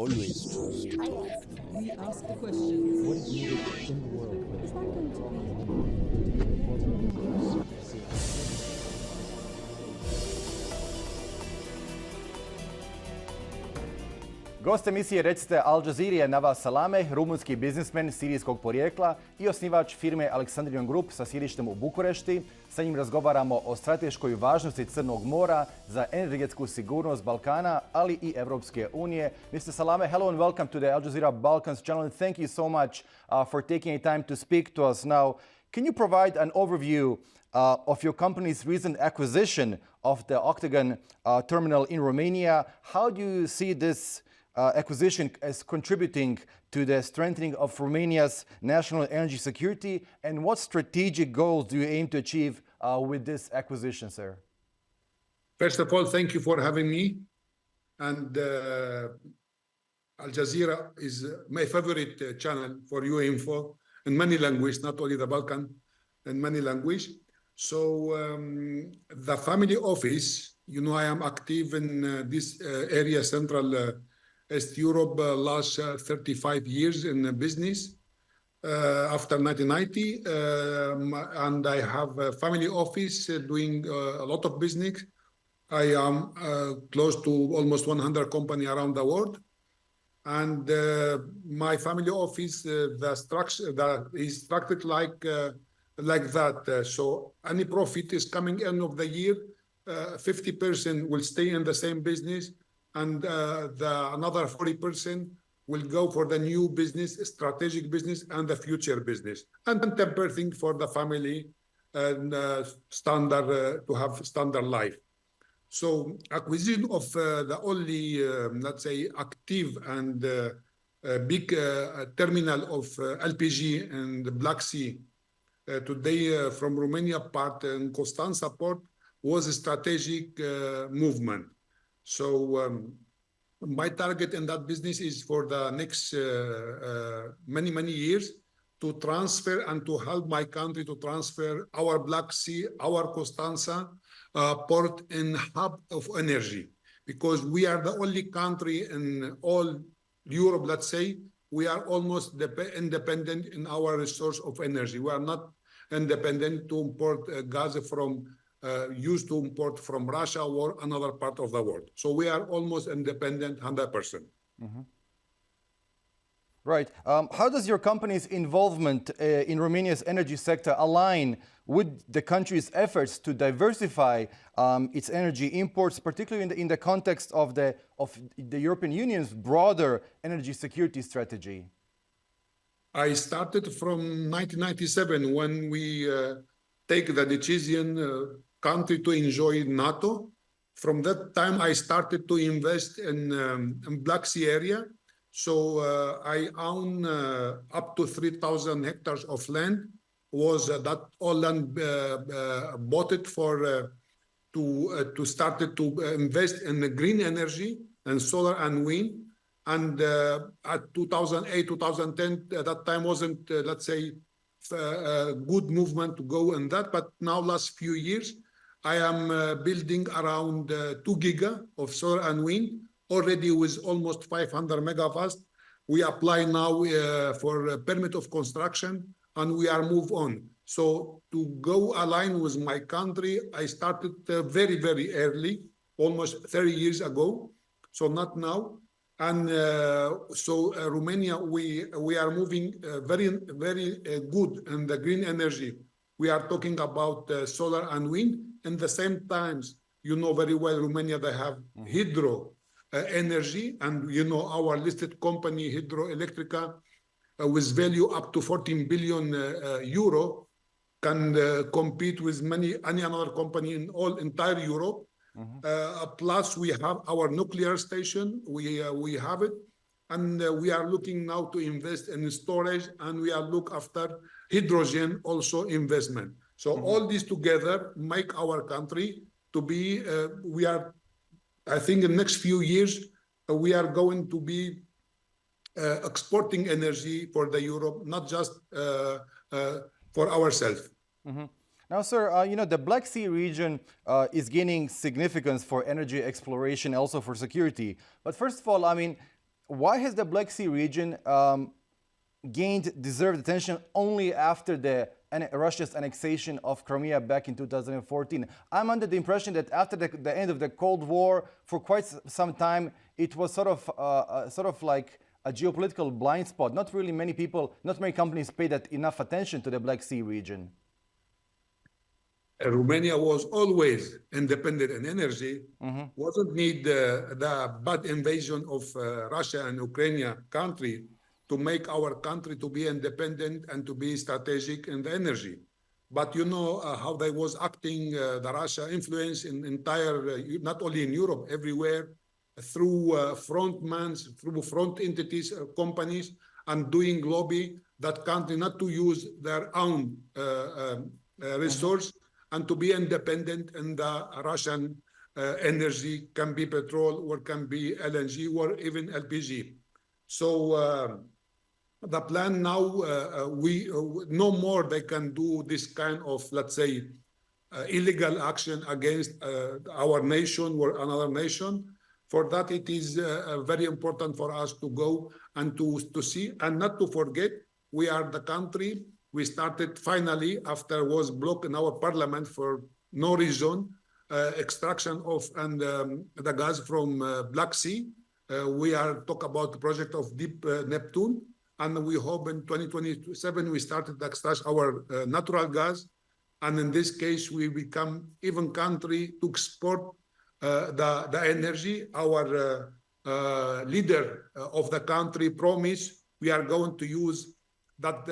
Always true. We ask the questions. What is needed in the world for Is that going to be? Gost emisije Recite Al Jazeeri je Nawaf Salameh, rumunski biznismen sirijskog porijekla i osnivač firme Alexandrion Group sa sjedištem u Bukurešti. Sa njim razgovaramo o strateškoj važnosti Crnog mora za energetsku sigurnost Balkana, ali i Evropske unije. Mr. Salameh, hello and welcome to the Al Jazeera Balkans channel. And thank you so much for taking time to speak to us now. Can you provide an overview of your company's recent acquisition of the Octagon terminal in Romania? How do you see this acquisition as contributing to the strengthening of Romania's national energy security, and what strategic goals do you aim to achieve with this acquisition, sir? First of all, thank you for having me. And Al Jazeera is my favorite channel for your info in many languages, not only the Balkan, in many languages. So the family office, you know, I am active in this area, Central East Europe, last 35 years in business after 1990. And I have a family office doing a lot of business. I am close to almost 100 companies around the world. And my family office, the structure that is structured like that. So any profit is coming end of the year, 50% will stay in the same business, and another 40% will go for the new business, strategic business, and the future business, and 10% for the family and standard to have standard life. So acquisition of the only, let's say, active and big terminal of LPG in the Black Sea today from Romania part and Constanța port was a strategic movement. So my target in that business is for the next many years to transfer and to help my country to transfer our Black Sea, our Constanța port and hub of energy, because we are the only country in all Europe, let's say, we are almost independent in our resource of energy. We are not independent to import gas from used to import from Russia or another part of the world. So we are almost independent 100%. Mm-hmm. Right. How does your company's involvement in Romania's energy sector align with the country's efforts to diversify its energy imports, particularly in the context of the European Union's broader energy security strategy? I started from 1997 when we take the decision country to enjoy NATO. From that time, I started to invest in Black Sea area. So I own up to 3,000 hectares of land. Was that all land bought it for to start to invest in the green energy and solar and wind. And at 2008, 2010, at that time wasn't, let's say, a good movement to go in that. But now, last few years, I am building around 2 giga of solar and wind, already with almost 500 megawatts. We apply now for a permit of construction, and we are move on. So to go align with my country, I started very early, almost 30 years ago. So not now. And Romania, we are moving very good in the green energy. We are talking about solar and wind. And the same times, you know very well, Romania, they have hydro energy. And you know our listed company, Hidroelectrica, with value up to 14 billion euro, can compete with any other company in all entire Europe. Mm-hmm. Plus, we have our nuclear station. We have it, and we are looking now to invest in storage, and we are look after hydrogen also investment. So all these together make our country to be. We are, I think, in the next few years, we are going to be exporting energy for the Europe, not just for ourselves. Mm-hmm. Now, sir, you know, the Black Sea region is gaining significance for energy exploration, also for security. But first of all, I mean, why has the Black Sea region gained deserved attention only after Russia's annexation of Crimea back in 2014? I'm under the impression that after the end of the Cold War, for quite some time, it was sort of like a geopolitical blind spot. Not really many people, not many companies paid that enough attention to the Black Sea region. Romania was always independent in energy, wasn't need the bad invasion of Russia and Ukraine country to make our country to be independent and to be strategic in the energy. But you know how they was acting, the Russia influence in entire, not only in Europe, everywhere, through frontmans, through front entities, companies, and doing lobby that country not to use their own resource and to be independent in the Russian energy, can be petrol or can be LNG or even LPG. So the plan now, we no more they can do this kind of, let's say, illegal action against our nation or another nation. For that, it is very important for us to go and to see and not to forget, we are the country. We started finally, after was blocked in our parliament for no reason, extraction of the gas from Black Sea. We are talk about the project of Deep Neptune, and we hope in 2027 we started to extract our natural gas, and in this case we become even country to export the energy. Our leader of the country promised we are going to use that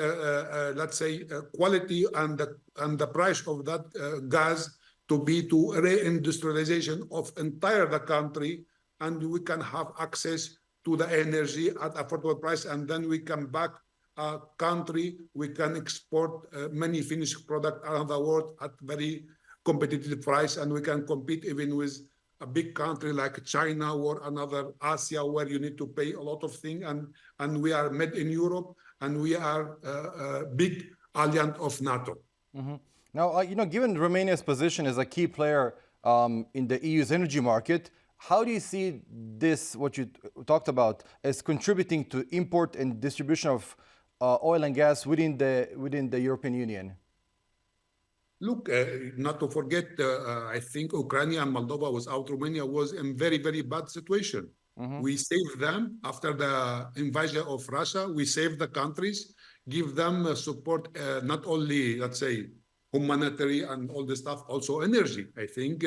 let's say quality and the price of that gas to be to reindustrialization of entire the country, and we can have access to the energy at affordable price, and then we can back a country, we can export many finished product around the world at very competitive price, and we can compete even with a big country like China or another Asia where you need to pay a lot of things, and we are made in Europe, and we are a big alliance of NATO. Now, you know, given Romania's position as a key player in the EU's energy market, how do you see this, what you talked about, as contributing to import and distribution of oil and gas within the European Union? Look, not to forget, I think Ukraine and Moldova without Romania was in very, very bad situation. We saved them after the invasion of Russia. We saved the countries, give them support, not only, let's say, humanitarian and all the stuff, also energy. I think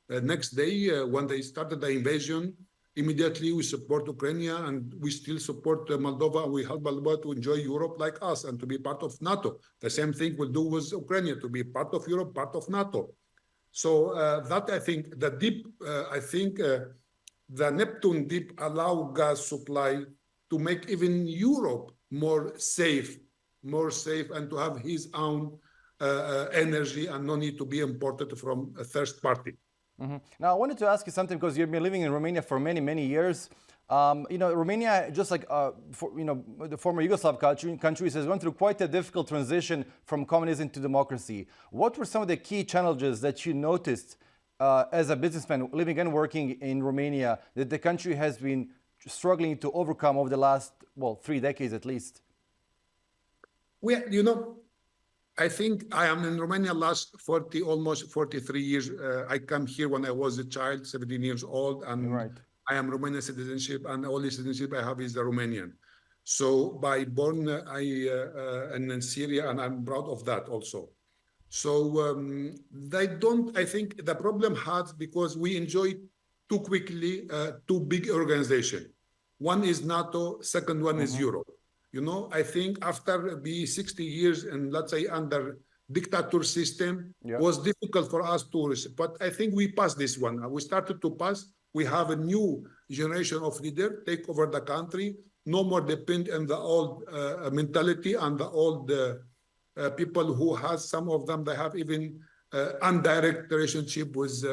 next day, when they started the invasion, immediately we support Ukraine, and we still support Moldova. We help Moldova to enjoy Europe like us and to be part of NATO. The same thing we'll do with Ukraine, to be part of Europe, part of NATO. So that I think the deep, the Neptune deep allow gas supply to make even Europe more safe, and to have his own energy and no need to be imported from a third party. Now, I wanted to ask you something, because you've been living in Romania for many, many years. You know, Romania, just like the former Yugoslav countries, has gone through quite a difficult transition from communism to democracy. What were some of the key challenges that you noticed as a businessman living and working in Romania that the country has been struggling to overcome over the last, well, 3 decades at least? Well, you know, I think I am in Romania last almost 43 years. I come here when I was a child, 17 years old, and I am Romanian citizenship, and the only citizenship I have is the Romanian. So by born, in Syria, and I'm proud of that also. So I think the problem has, because we enjoy too quickly two big organizations. One is NATO, second one is Europe. You know, I think after the 60 years and let's say under dictator system was difficult for us to, but I think we passed this one. We started to pass. We have a new generation of leader take over the country. No more depend on the old mentality and the old people who has, some of them, they have even indirect relationship with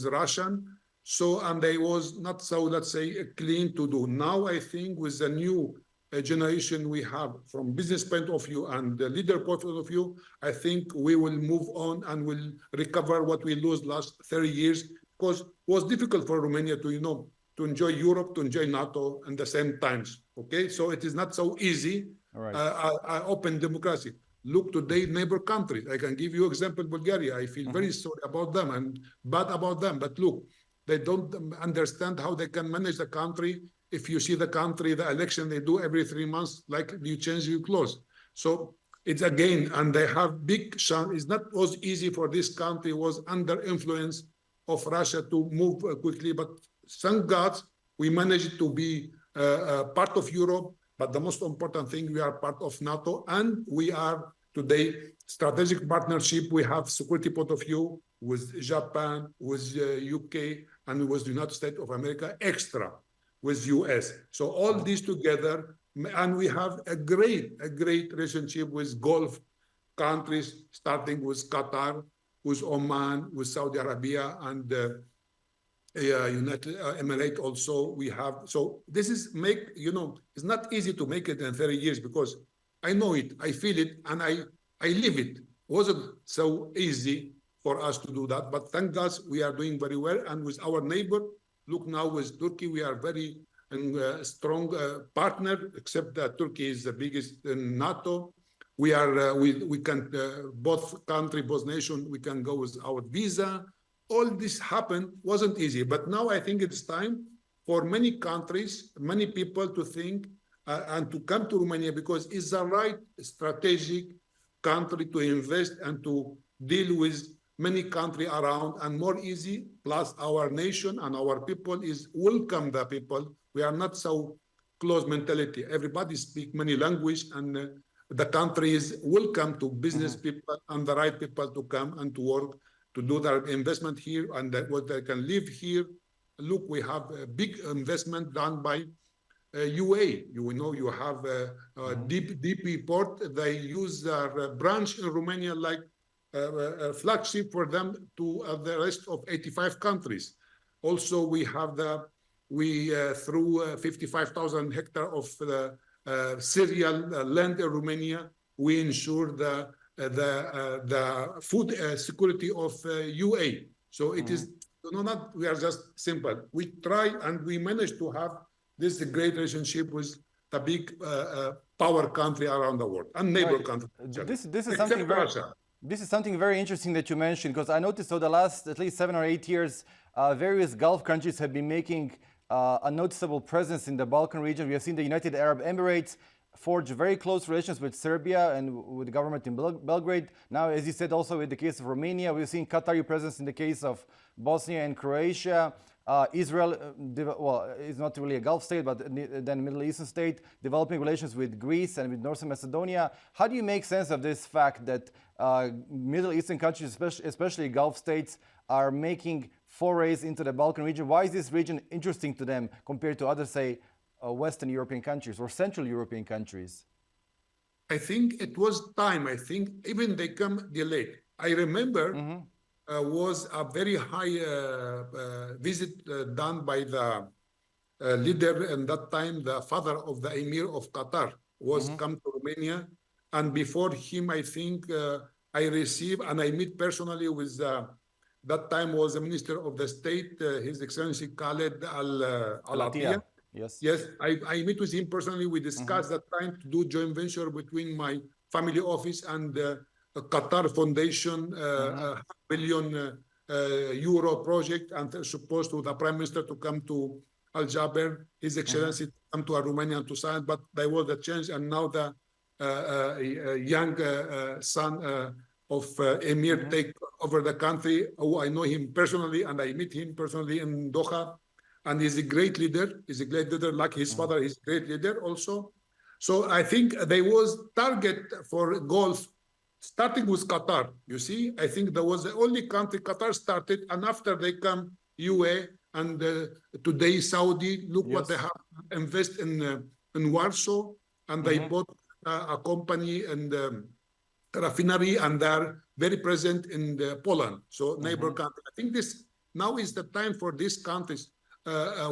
Russian. So, and they was not so, let's say, clean to do. Now, I think with the new generation we have from business point of view and the leader point of view, I think we will move on and will recover what we lost last 30 years, because it was difficult for Romania to, you know, to enjoy Europe, to enjoy NATO in the same times. Okay, so it is not so easy. All right. Open democracy. Look today, neighbor countries. I can give you example, Bulgaria. I feel very sorry about them and bad about them. But look, they don't understand how they can manage the country. If you see the country, the election they do every 3 months, like you change your clothes. So it's again, and they have big chance. It's not was easy for this country. It was under influence of Russia to move quickly. But thank God we managed to be part of Europe. But the most important thing, we are part of NATO, and we are today strategic partnership. We have security point of view with Japan, with UK, and with the United States of America, extra with US. So all these together, and we have a great relationship with Gulf countries, starting with Qatar, with Oman, with Saudi Arabia, and United Emirates also we have. So this is it's not easy to make it in 30 years because I know it, I feel it, and I live it. It wasn't so easy for us to do that, but thank God we are doing very well. And with our neighbor, look now with Turkey, we are very strong partner, except that Turkey is the biggest in NATO. We are, we can, both country, both nation, we can go without visa. All this happened, wasn't easy, but now I think it's time for many countries, many people to think and to come to Romania because it's the right strategic country to invest and to deal with many countries around and more easy. Plus our nation and our people is welcome the people. We are not so close mentality. Everybody speak many language and the country is welcome to business people and the right people to come and to work, to do their investment here and what they can live here. Look, we have a big investment done by UA. You know, you have a DP port. They use their branch in Romania like a flagship for them to the rest of 85 countries. Also, we have through 55,000 hectares of the cereal land in Romania, we ensure the food security of UA. So it is not we are just simple. We try and we manage to have this great relationship with the big power country around the world and neighbor country. This is something very interesting that you mentioned because I noticed over the last at least 7 or 8 years, various Gulf countries have been making a noticeable presence in the Balkan region. We have seen the United Arab Emirates forge very close relations with Serbia and with the government in Belgrade. Now, as you said, also in the case of Romania, we've seen Qatari presence in the case of Bosnia and Croatia. Israel, is not really a Gulf state, but then Middle Eastern state, developing relations with Greece and with North Macedonia. How do you make sense of this fact that Middle Eastern countries, especially Gulf states, are making forays into the Balkan region? Why is this region interesting to them compared to other, say, Western European countries or Central European countries? I think it was time. I think even they come delayed. I remember was a very high visit done by the leader in that time, the father of the Emir of Qatar was come to Romania. And before him, I think I received and I meet personally with that time was the Minister of the State, His Excellency Khaled Al-Attiyah. Yes, I meet with him personally. We discussed that time to do joint venture between my family office and Qatar Foundation, $1 billion euro project, and supposed to the Prime Minister to come to Al Jaber, His Excellency to come to Romania to sign, but there was a change, and now the young son of Emir take over the country. Oh, I know him personally, and I meet him personally in Doha. And he's a great leader. He's a great leader, like his father. He's a great leader also. So I think there was target for Gulf, starting with Qatar. You see, I think there was the only country Qatar started, and after they come UA and today Saudi. Look what they have invest in Warsaw, and they bought a company and refinery, and they're very present in Poland. So neighbor country. I think this now is the time for these countries.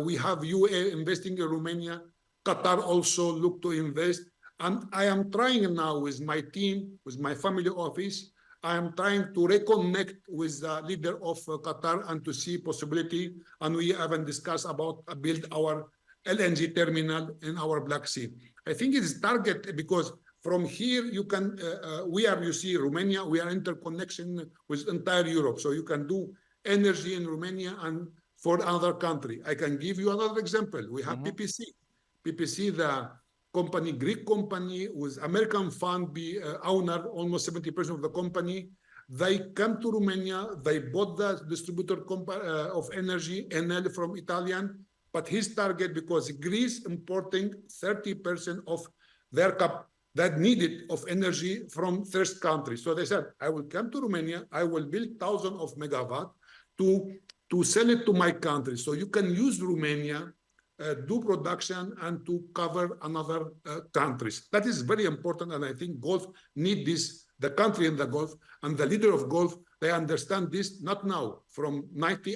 We have UA investing in Romania. Qatar also look to invest. And I am trying now with my team, with my family office, I am trying to reconnect with the leader of Qatar and to see possibility. And we haven't discussed about build our LNG terminal in our Black Sea. I think it is target because from here you can, you see Romania, we are interconnection with entire Europe. So you can do energy in Romania and for another country. I can give you another example. We have PPC. PPC, the company, Greek company with American fund be owner, almost 70% of the company. They come to Romania, they bought the distributor of energy, Enel from Italian, but his target, because Greece importing 30% of their that needed of energy from third countries. So they said, I will come to Romania, I will build thousands of megawatt to sell it to my country. So you can use Romania, do production and to cover another countries. That is very important. And I think Gulf need this, the country in the Gulf and the leader of Gulf, they understand this, not now, from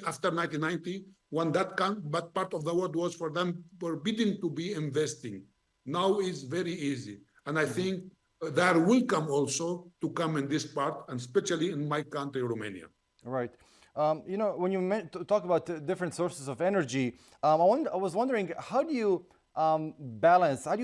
after 1990, when that but part of the world was for them forbidden to be investing. Now is very easy. And I think they are welcome also to come in this part, and especially in my country, Romania. Right. You know, when you talk about different sources of energy, I was wondering, how do you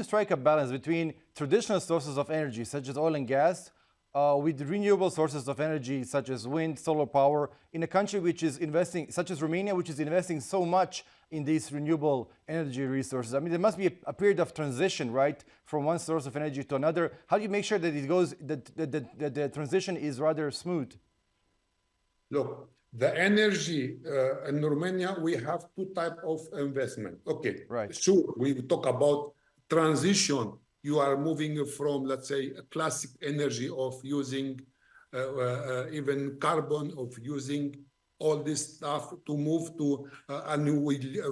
strike a balance between traditional sources of energy, such as oil and gas, with renewable sources of energy, such as wind, solar power, in a country which is investing, such as Romania, which is investing so much in these renewable energy resources? I mean, there must be a period of transition, right, from one source of energy to another. How do you make sure that it goes, that the transition is rather smooth? Look, the energy in Romania, we have two types of investment. Okay, right. Sure, we talk about transition. You are moving from, let's say, a classic energy of using even carbon, of using all this stuff to move to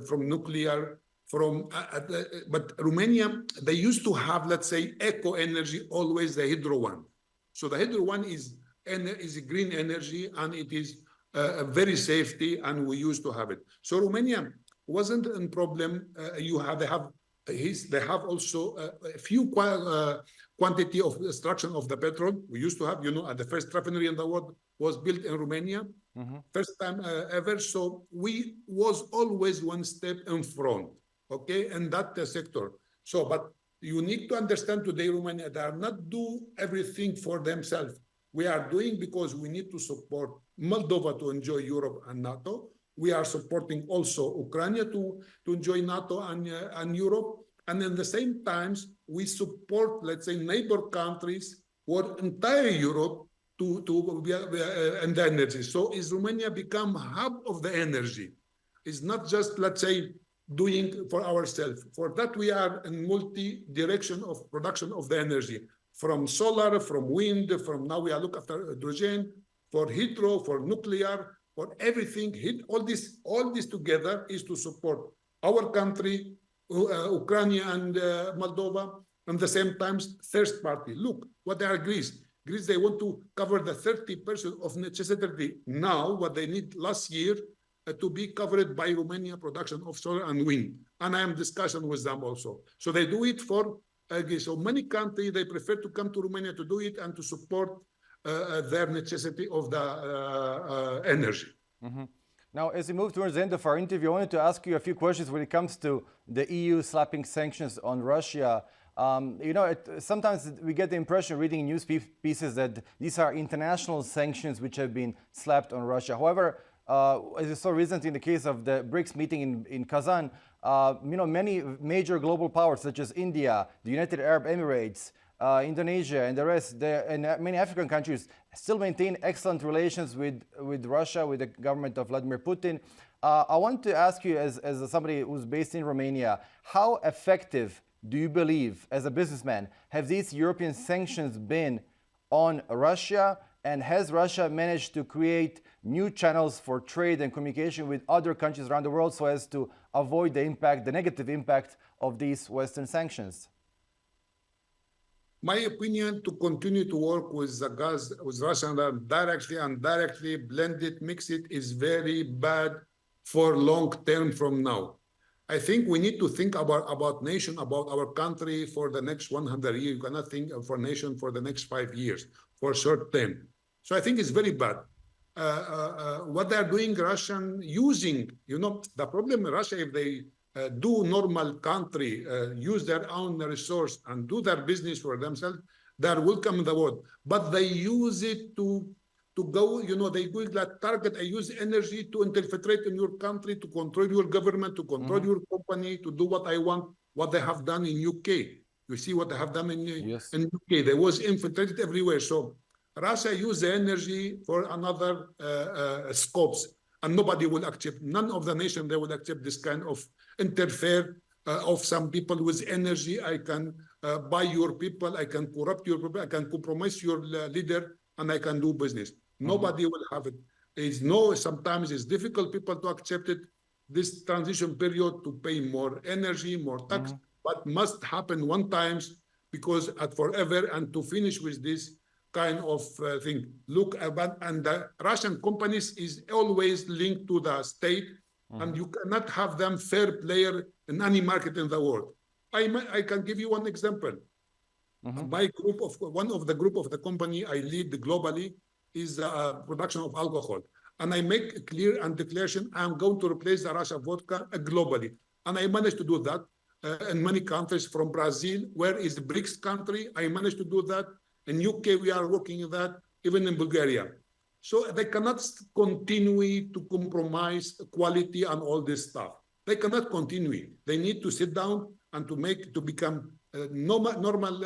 from nuclear, but Romania, they used to have, let's say, eco energy, always the hydro one. So the hydro one is a green energy and it is very safety, and we used to have it. So Romania wasn't a problem. They have also a few quantity of extraction of the petrol. We used to have, you know, the first refinery in the world was built in Romania, first time ever. So we was always one step in front, okay, in that sector. So, but you need to understand today, Romania, they are not do everything for themselves. We are doing because we need to support Moldova to enjoy Europe and NATO. We are supporting also Ukraine to enjoy NATO and Europe. And at the same times, we support, let's say, neighbor countries or entire Europe to and the energy. So is Romania become hub of the energy? It's not just, let's say, doing for ourselves. For that, we are in multi-direction of production of the energy. From solar, from wind, from now we are looking after hydrogen, for hydro, for nuclear, for everything. All this together is to support our country, Ukraine and Moldova, and the same time third party. Look, what they are Greece. Greece, they want to cover the 30% of necessity now, what they need last year to be covered by Romania production of solar and wind. And I am discussing with them also. So they do it for so many countries, they prefer to come to Romania to do it and to support their necessity of the energy. Now, as we move towards the end of our interview, I wanted to ask you a few questions when it comes to the EU slapping sanctions on Russia. You know, sometimes we get the impression reading news pieces that these are international sanctions which have been slapped on Russia. However, as you saw recently in the case of the BRICS meeting in Kazan, you know, many major global powers such as India, the United Arab Emirates, Indonesia, and the rest, and many African countries still maintain excellent relations with Russia, with the government of Vladimir Putin. I want to ask you, as somebody who's based in Romania, how effective do you believe, as a businessman, have these European sanctions been on Russia? And has Russia managed to create new channels for trade and communication with other countries around the world so as to avoid the impact, the negative impact of these Western sanctions? My opinion, to continue to work with the gas, with Russia directly and indirectly, blend it, mix it, is very bad for long term from now. I think we need to think about nation, about our country for the next 100 years. You cannot think for nation for the next 5 years, for short term. So I think it's very bad. What they are doing, Russian using, the problem in Russia, if they do normal country, use their own resource and do their business for themselves, they are welcome in the world. But they use it to go, they go that target. I use energy to infiltrate in your country, to control your government, to control your company, to do what I want, what they have done in UK. You see what they have done in UK. They was infiltrated everywhere. So Russia used the energy for another scopes, and nobody will accept, none of the nation, they will accept this kind of interfere of some people with energy. I can buy your people, I can corrupt your people, I can compromise your leader, and I can do business. Nobody will have it. Sometimes it's difficult people to accept it, this transition period, to pay more energy, more tax, but must happen one time, because at forever, and to finish with this kind of thing. Look, and the Russian companies is always linked to the state, and you cannot have them fair player in any market in the world. I can give you one example. My group one of the group of the company I lead globally is the production of alcohol. And I make a clear and declaration, I'm going to replace the Russia vodka globally. And I managed to do that in many countries, from Brazil, where is the BRICS country. I managed to do that. In UK, we are working on that, even in Bulgaria. So they cannot continue to compromise quality and all this stuff. They cannot continue. They need to sit down and to become a normal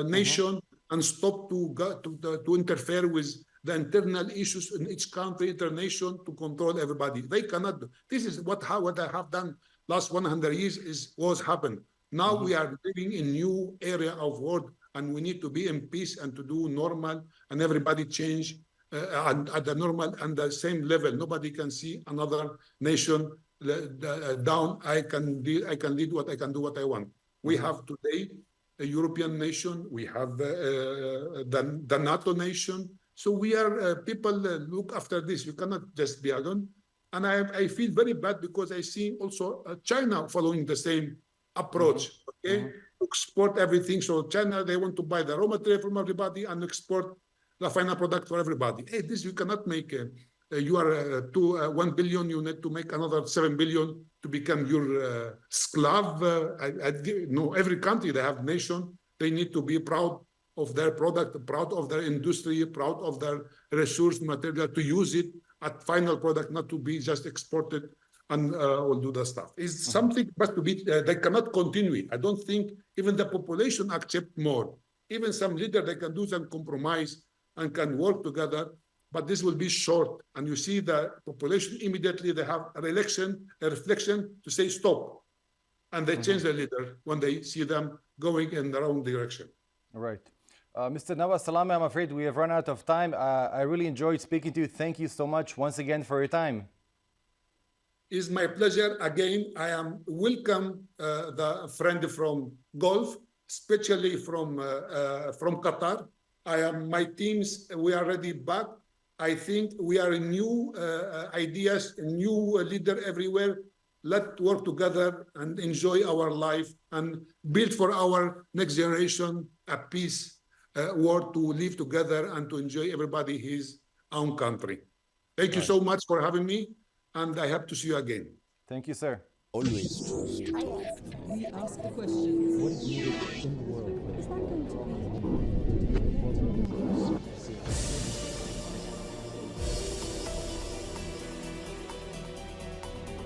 nation, and stop to interfere with the internal issues in each country, internation, to control everybody. They cannot. This is what I have done last 100 years was happened. Now we are living in new area of world, and we need to be in peace and to do normal, and everybody change at the normal and the same level. Nobody can see another nation down. I can lead what I can do what I want. We have today a European nation. We have the NATO nation. So we are people look after this. You cannot just be alone. And I feel very bad, because I see also China following the same approach. To export everything. So China, they want to buy the raw material from everybody and export the final product for everybody. Hey, this you cannot make. You are 1 billion. You need to make another 7 billion to become your slave. No, every country, they have nation. They need to be proud of their product, proud of their industry, proud of their resource material, to use it at final product, not to be just exported and will do the stuff. It's something but to be, they cannot continue. I don't think even the population accept more. Even some leader, they can do some compromise and can work together, but this will be short. And you see the population immediately, they have a reflection to say stop. And they change the leader when they see them going in the wrong direction. All right. Mr. Nawaf Salameh, I'm afraid we have run out of time. I really enjoyed speaking to you. Thank you so much once again for your time. It's my pleasure. Again, I am welcome the friend from Gulf, especially from Qatar. My teams, we are already back. I think we are new ideas, new leader everywhere. Let's work together and enjoy our life and build for our next generation a peace world, to live together and to enjoy everybody his own country. Thank you so much for having me, and I hope to see you again. Thank you, sir. Always trust. We ask the questions. What is needed in the world, please? Is that going to be